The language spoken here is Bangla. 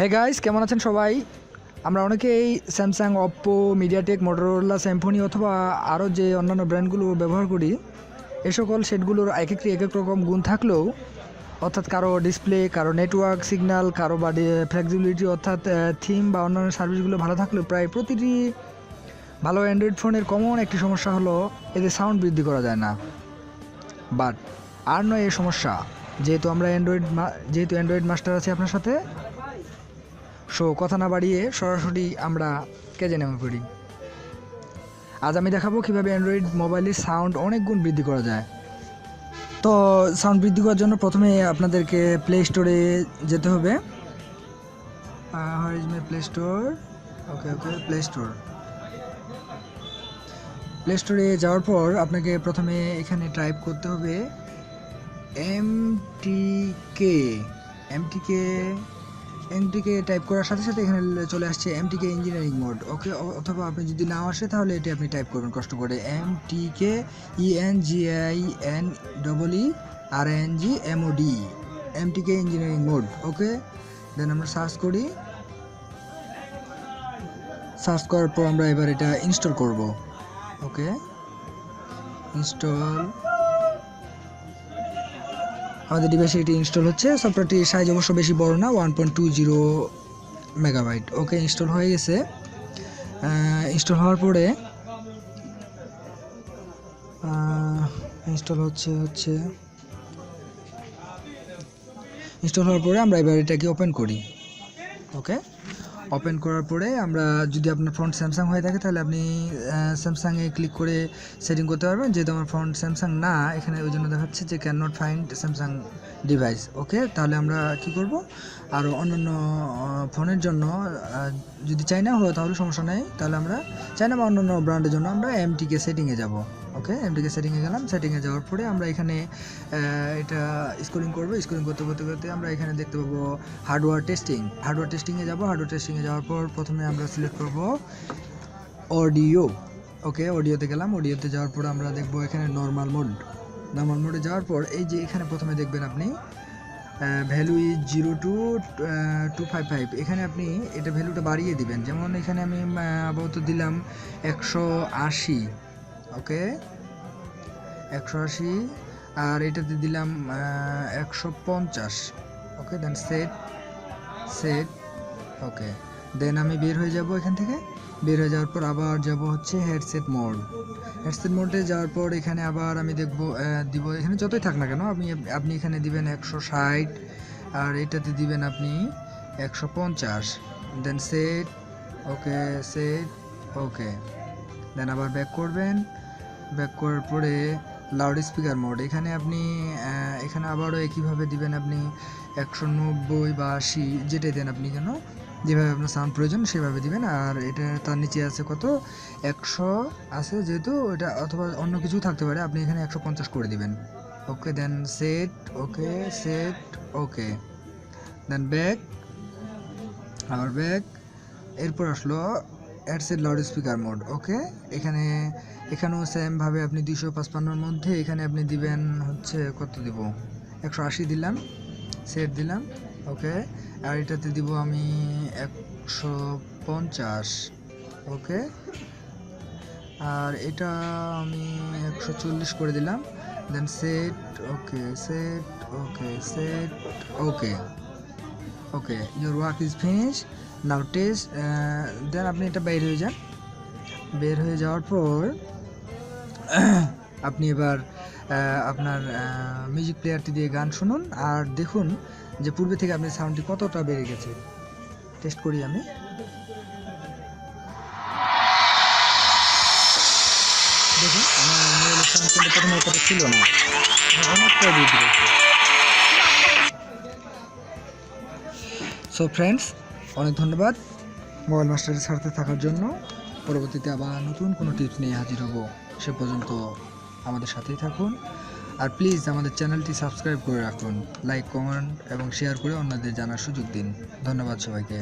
হে গাইস, কেমন আছেন সবাই? আমরা অনেকেই Samsung, Oppo, MediaTek, Motorola, Samsung অথবা আরও যে অন্যান্য ব্র্যান্ডগুলো ব্যবহার করি। এ সকল সেটগুলোর এক একটি এক এক রকম গুণ থাকলেও, অর্থাৎ কারো ডিসপ্লে, কারো নেটওয়ার্ক সিগন্যাল, কারো বা ফ্লেক্সিবিলিটি অর্থাৎ থিম বা অন্যান্য সার্ভিসগুলো ভালো থাকলেও প্রায় প্রতিটি ভালো অ্যান্ড্রয়েড ফোনের কমন একটি সমস্যা হলো এদের সাউন্ড বৃদ্ধি করা যায় না। বাট আর নয় এই সমস্যা, যেহেতু অ্যান্ড্রয়েড মাস্টার আছে আপনার সাথে। সো কথা না বাড়িয়ে সরাসরি আমরা কাজে নেমে পড়ি। আজ আমি দেখাবো কীভাবে অ্যান্ড্রয়েড মোবাইলের সাউন্ড অনেক গুণ বৃদ্ধি করা যায়। তো সাউন্ড বৃদ্ধি করার জন্য প্রথমে আপনাদেরকে প্লে স্টোরে যেতে হবে। Where is my play store? Okay play স্টোরে যাওয়ার পর আপনাকে প্রথমে এখানে টাইপ করতে হবে এমটিকে টাইপ করার সাথে সাথে এখানে চলে আসছে এমটিকে ইঞ্জিনিয়ারিং মোড। ওকে, অথবা আপনি যদি নাও আসে তাহলে এটি আপনি টাইপ করবেন কষ্ট করে, MTK ENGINERINGMOD, MTK engineering mode. Okay, then আমরা সার্চ করি। সার্চ করার পর আমরা এবার এটা ইনস্টল করব। ওকে, ইনস্টল। আমাদের ডিভাইসে এটি ইনস্টল হচ্ছে। সফটওয়্যারটির সাইজ অবশ্য বেশি বড় না, 1.20 মেগাবাইট। ওকে, ইনস্টল হয়ে গেছে। ইনস্টল হওয়ার পরে ইনস্টল হওয়ার পরে আমরা এবার এটাকে ওপেন করি। ওকে, ওপেন করার পরে আমরা, যদি আপনার ফোন স্যামসাং হয়ে থাকে তাহলে আপনি স্যামসাংয়ে ক্লিক করে সেটিং করতে পারবেন। যেহেতু আমার ফোন স্যামসাং না, এখানে ওই জন্য দেখাচ্ছে যে can not find Samsung device. Okay, তাহলে আমরা কি করব, আরও অন্যান্য ফোনের জন্য যদি চাইনা হয় তাহলে সমস্যা নেই, তাহলে আমরা চাইনা বা অন্যান্য ব্র্যান্ডের জন্য আমরা এমটিকে সেটিংয়ে যাব। ওকে, এমটিকে সেটিংয়ে গেলাম। সেটিংয়ে যাওয়ার পরে আমরা এখানে এটা স্ক্রলিং করবো। স্ক্রলিং করতে আমরা এখানে দেখতে পাবো হার্ডওয়্যার টেস্টিংয়ে যাব। হার্ডওয়্যার টেস্টিংয়ে যাওয়ার পর প্রথমে আমরা সিলেক্ট করব অডিও। ওকে, অডিওতে গেলাম। অডিওতে যাওয়ার পর আমরা দেখব এখানে নর্মাল মোডে যাওয়ার পর এই যে এখানে প্রথমে দেখবেন আপনি ভ্যালু ইজ 0 to 255। এখানে আপনি এটা ভ্যালুটা বাড়িয়ে দিবেন। যেমন এখানে আমি আপাতত দিলাম 180। ওকে, 180, আর এটাতে দিলাম 150। ওকে, দেন সেট। ওকে, দেন আমি বের হয়ে যাব এখান থেকে। বের হয়ে যাওয়ার পর আবার যাব হচ্ছে হেডসেট মোডে যাওয়ার পর এখানে আবার আমি দিব এখানে যতই থাক না কেন আপনি এখানে দিবেন 160, আর এটাতে দিবেন আপনি 150। দেন সেট। ওকে, দেন আবার ব্যাক করবেন। ব্যাক করার পরে লাউড স্পিকার মোড, এখানে আপনি এখানে আবারও একইভাবে দিবেন আপনি 190 বা 80, যেটাই দেন আপনি কেন, যেভাবে আপনার সাউন্ড প্রয়োজন সেভাবে দিবেন। আর এটা তার নিচে আছে কত, 100 আছে যেহেতু এটা, অথবা অন্য কিছু থাকতে পারে, আপনি এখানে 150 করে দিবেন। ওকে, দেন সেট। ওকে, দেন ব্যাক। এরপর আসলো হেডসেট লাউড স্পিকার মোড। ওকে, এখানেও সেমভাবে আপনি 255-র মধ্যে এখানে আপনি দিবেন হচ্ছে কত দিব, 180 দিলাম, সেট দিলাম। ওকে, আর এটাতে দিব আমি 150। ওকে, আর এটা আমি 140 করে দিলাম। Then set. Okay, your work is finish, now test. Then আপনি এটা বের হয়ে যান। বের হয়ে যাওয়ার পর আপনি এবার আপনার মিউজিক প্লেয়ারটি দিয়ে গান শুনুন, আর দেখুন যে পূর্বে থেকে আপনার সাউন্ডটি কতটা বেড়ে গেছে। টেস্ট করি আমি। দেখুন আমার মোবাইলের সাউন্ড কিন্তু প্রথমে কথা ছিল না, অনেকটা বৃদ্ধি পেয়েছে। সো ফ্রেন্ডস, অনেক ধন্যবাদ মোবাইল মাস্টারের সাথে থাকার জন্য। পরবর্তীতে আবার নতুন কোনো টিপস নিয়ে হাজির হব। সে পর্যন্ত আমাদের সাথেই থাকুন, আর প্লিজ আমাদের চ্যানেলটি সাবস্ক্রাইব করে রাখুন, লাইক, কমেন্ট এবং শেয়ার করে অন্যদের জানার সুযোগ দিন। ধন্যবাদ সবাইকে।